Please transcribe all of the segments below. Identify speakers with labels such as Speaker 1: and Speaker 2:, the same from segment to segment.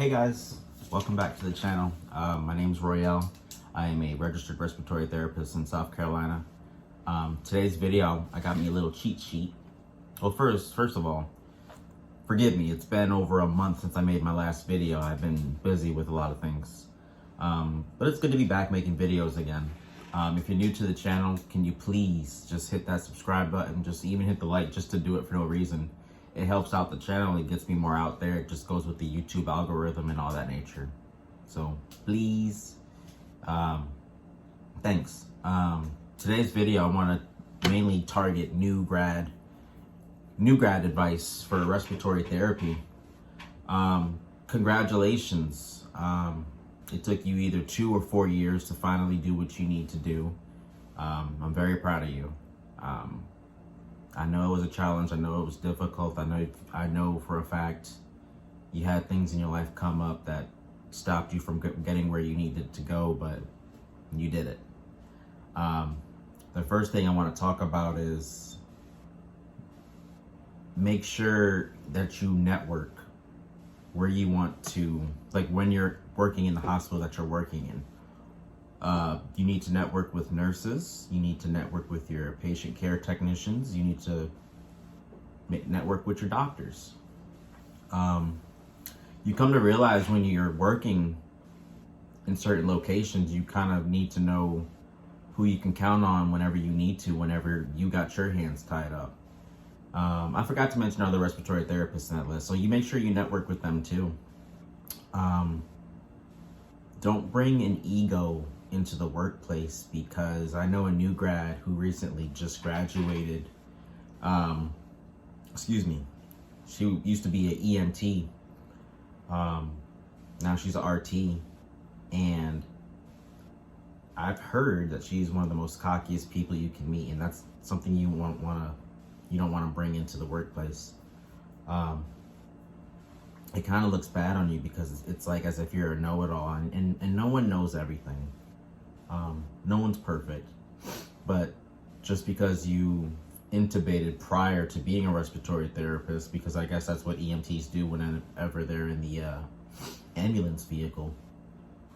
Speaker 1: Hey guys, welcome back to the channel. My name is Royale. I am a registered respiratory therapist in South Carolina. Today's video, I got me a little cheat sheet. Well, first of all, forgive me. It's been over a month since I made my last video. I've been busy with a lot of things. But it's good to be back making videos again. If you're new to the channel, can you please just hit that subscribe button, just even hit the like just to do it for no reason. It helps out the channel, it gets me more out there, it just goes with the YouTube algorithm and all that nature. So please, thanks. Today's video, I want to mainly target new grad advice for respiratory therapy. Congratulations. It took you either 2 or 4 years to finally do what you need to do. I'm very proud of you. I know it was a challenge. I know it was difficult. I know for a fact you had things in your life come up that stopped you from getting where you needed to go, but you did it. The first thing I want to talk about is make sure that you network where you want to, like when you're working in the hospital that you're working in. You need to network with nurses. You need to network with your patient care technicians. You need to network with your doctors. You come to realize when you're working in certain locations, you kind of need to know who you can count on whenever you need to, whenever you got your hands tied up. I forgot to mention other respiratory therapists in that list, so you make sure you network with them too. Don't bring an ego into the workplace, because I know a new grad who recently just graduated. She used to be an EMT. Now she's an RT, and I've heard that she's one of the most cockiest people you can meet, and that's something you don't want to bring into the workplace. It kind of looks bad on you because it's like as if you're a know-it-all, and no one knows everything. No one's perfect, but just because you intubated prior to being a respiratory therapist, because I guess that's what EMTs do whenever they're in the ambulance vehicle.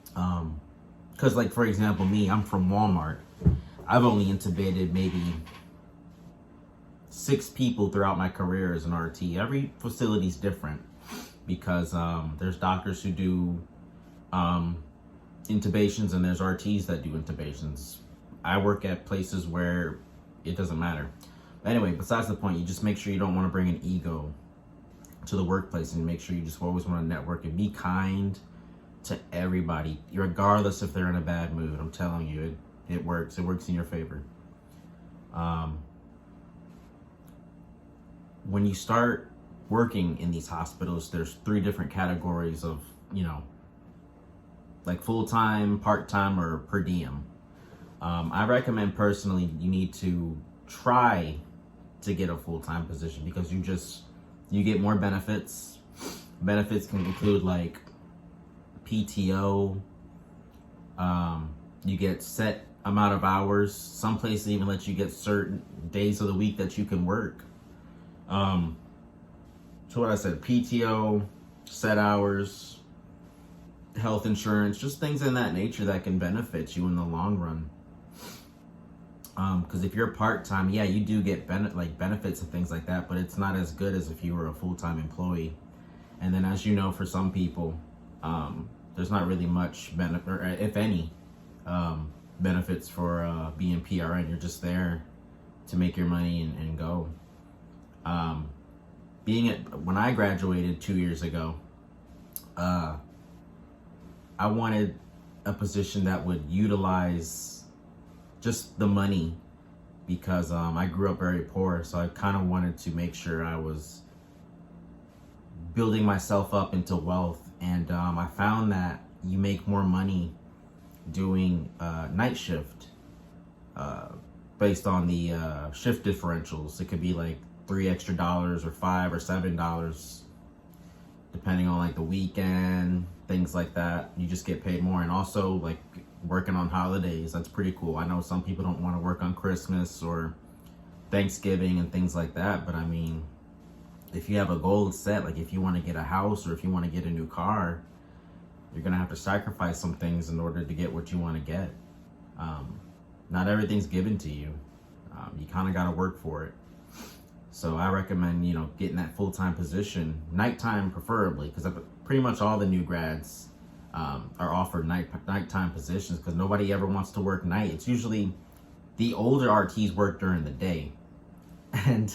Speaker 1: Because like, for example, me, I'm from Walmart. I've only intubated maybe 6 people throughout my career as an RT. Every facility's different, because there's doctors who do intubations and there's RTs that do intubations. I work at places where it doesn't matter. Anyway, besides the point, you just make sure you don't want to bring an ego to the workplace, and make sure you just always want to network and be kind to everybody, regardless if they're in a bad mood. I'm telling you, it works. It works in your favor. When you start working in these hospitals, there's 3 different categories of, like full-time, part-time, or per diem. I recommend personally you need to try to get a full-time position, because you get more benefits. Benefits can include like PTO. You get set amount of hours. Some places even let you get certain days of the week that you can work. So what I said, PTO, set hours, health insurance, just things in that nature that can benefit you in the long run. Because if you're part-time, yeah, you do get benefits and things like that, but it's not as good as if you were a full-time employee. And then, as you know, for some people, there's not really much benefit, or if any, benefits for being PRN. You're just there to make your money and go. When I graduated 2 years ago, I wanted a position that would utilize just the money, because I grew up very poor, so I kind of wanted to make sure I was building myself up into wealth. And I found that you make more money doing night shift, based on the shift differentials. It could be like $3 extra or $5 or $7, depending on like the weekend, things like that. You just get paid more. And also like working on holidays, that's pretty cool. I know some people don't want to work on Christmas or Thanksgiving and things like that, but I mean, if you have a goal set, like if you want to get a house or if you want to get a new car, You're gonna have to sacrifice some things in order to get what you want to get. Not everything's given to you. You kind of got to work for it. So I recommend, getting that full-time position, nighttime preferably, because pretty much all the new grads are offered nighttime positions because nobody ever wants to work night. It's usually the older RTs work during the day, and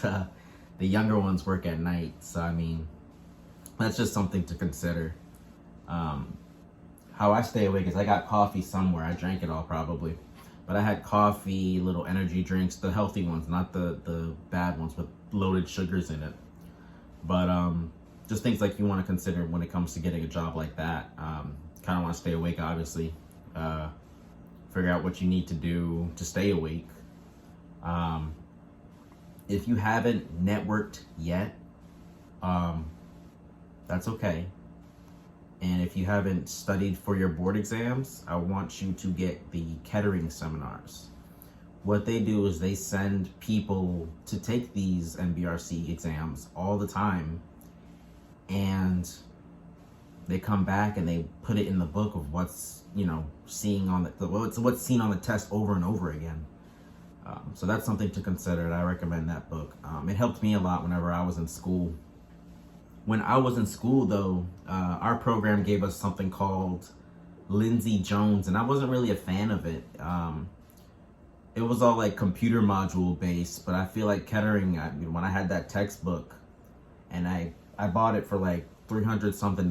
Speaker 1: the younger ones work at night. So I mean, that's just something to consider. How I stay awake is I got coffee somewhere. I drank it all probably. But I had coffee, little energy drinks, the healthy ones, not the bad ones with loaded sugars in it. But just things like you want to consider when it comes to getting a job like that. Kind of want to stay awake, obviously. Figure out what you need to do to stay awake. If you haven't networked yet, that's okay. And if you haven't studied for your board exams, I want you to get the Kettering seminars. What they do is they send people to take these NBRC exams all the time, and they come back and they put it in the book of what's seen on what's seen on the test over and over again. So that's something to consider, and I recommend that book. It helped me a lot whenever I was in school. When I was in school, though, our program gave us something called Lindsay Jones, and I wasn't really a fan of it. It was all like computer module based, but I feel like Kettering, when I had that textbook, and I bought it for like $300 something,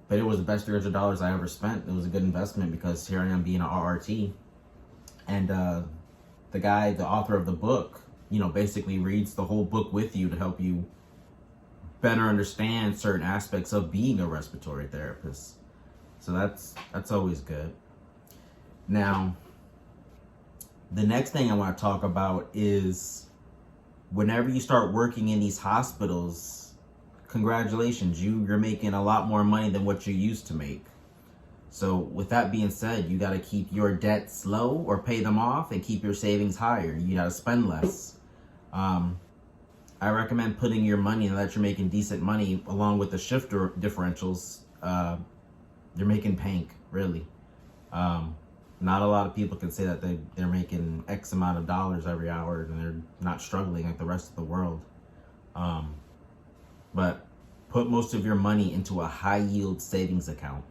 Speaker 1: but it was the best $300 I ever spent. It was a good investment because here I am being an RRT, and the author of the book, basically reads the whole book with you to help you better understand certain aspects of being a respiratory therapist. So that's always good. Now, the next thing I want to talk about is whenever you start working in these hospitals, congratulations, you're making a lot more money than what you used to make. So with that being said, you got to keep your debts low or pay them off and keep your savings higher. You got to spend less. I recommend putting your money, now that you're making decent money, along with the shift differentials. You're making bank, really. Not a lot of people can say that they're making X amount of dollars every hour and they're not struggling like the rest of the world. But put most of your money into a high yield savings account.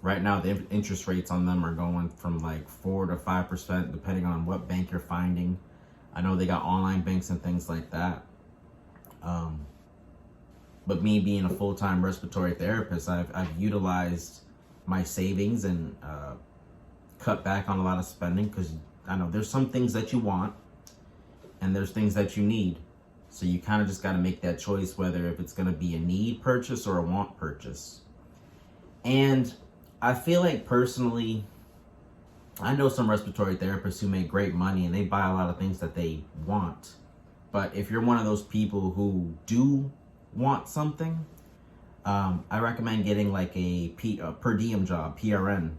Speaker 1: Right now, the interest rates on them are going from like 4 to 5%, depending on what bank you're finding. I know they got online banks and things like that. But me being a full-time respiratory therapist, I've utilized my savings and cut back on a lot of spending, because I know there's some things that you want and there's things that you need. So you kind of just got to make that choice, whether if it's going to be a need purchase or a want purchase. And I feel like personally, I know some respiratory therapists who make great money and they buy a lot of things that they want. But if you're one of those people who do want something, I recommend getting like a per diem job, PRN.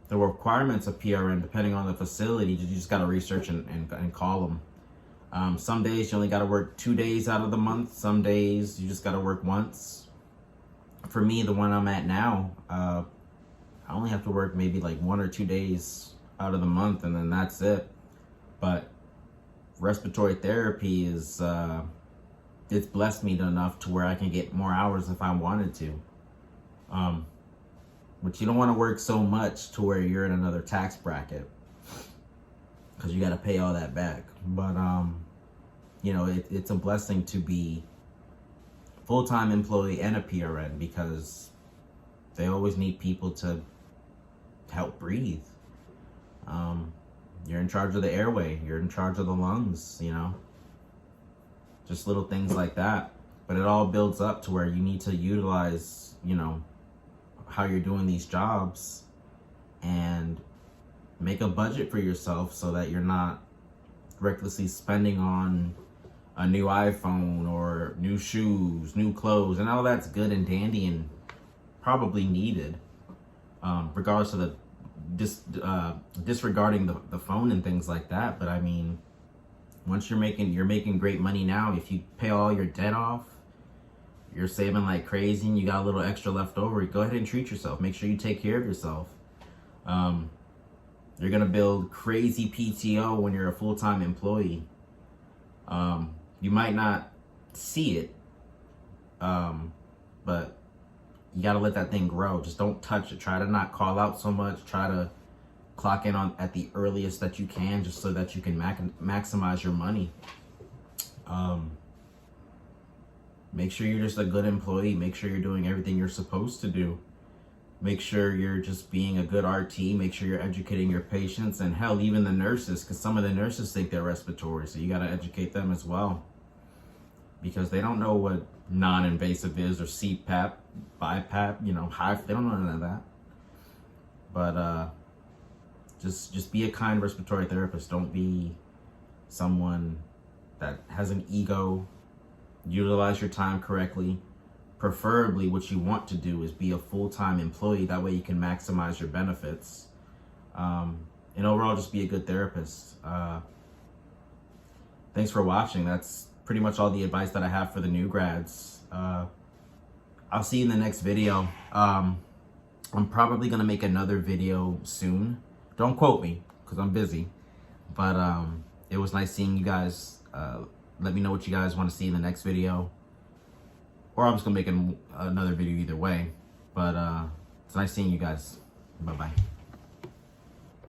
Speaker 1: The requirements of PRN, depending on the facility, you just got to research and call them. Some days you only got to work 2 days out of the month. Some days you just got to work once. For me, the one I'm at now, I only have to work maybe like 1 or 2 days out of the month, and then that's it. But respiratory therapy is, it's blessed me enough to where I can get more hours if I wanted to. But you don't want to work so much to where you're in another tax bracket, because you got to pay all that back. But, it's a blessing to be full-time employee and a PRN, because they always need people to help breathe. You're in charge of the airway, you're in charge of the lungs, just little things like that. But it all builds up to where you need to utilize, how you're doing these jobs and make a budget for yourself so that you're not recklessly spending on a new iPhone or new shoes, new clothes, and all that's good and dandy and probably needed, regardless of the disregarding the phone and things like that. But I mean, once you're making great money now, if you pay all your debt off, you're saving like crazy and you got a little extra left over, go ahead and treat yourself. Make sure you take care of yourself. You're gonna build crazy PTO when you're a full-time employee. You might not see it, but you gotta let that thing grow. Just don't touch it. Try to not call out so much. Try to clock in on at the earliest that you can, just so that you can maximize your money. Make sure you're just a good employee. Make sure you're doing everything you're supposed to do. Make sure you're just being a good RT. Make sure you're educating your patients, and hell, even the nurses, because some of the nurses think they're respiratory, so you got to educate them as well, because they don't know what non-invasive is, or CPAP, BiPAP, you know, they don't know none of that. But just be a kind respiratory therapist. Don't be someone that has an ego. Utilize your time correctly. Preferably, what you want to do is be a full-time employee. That way you can maximize your benefits. And overall, just be a good therapist. Thanks for watching. That's pretty much all the advice that I have for the new grads. I'll see you in the next video. I'm probably going to make another video soon. Don't quote me, because I'm busy. But it was nice seeing you guys. Let me know what you guys want to see in the next video. Or I'm just going to make another video either way. But it's nice seeing you guys. Bye-bye.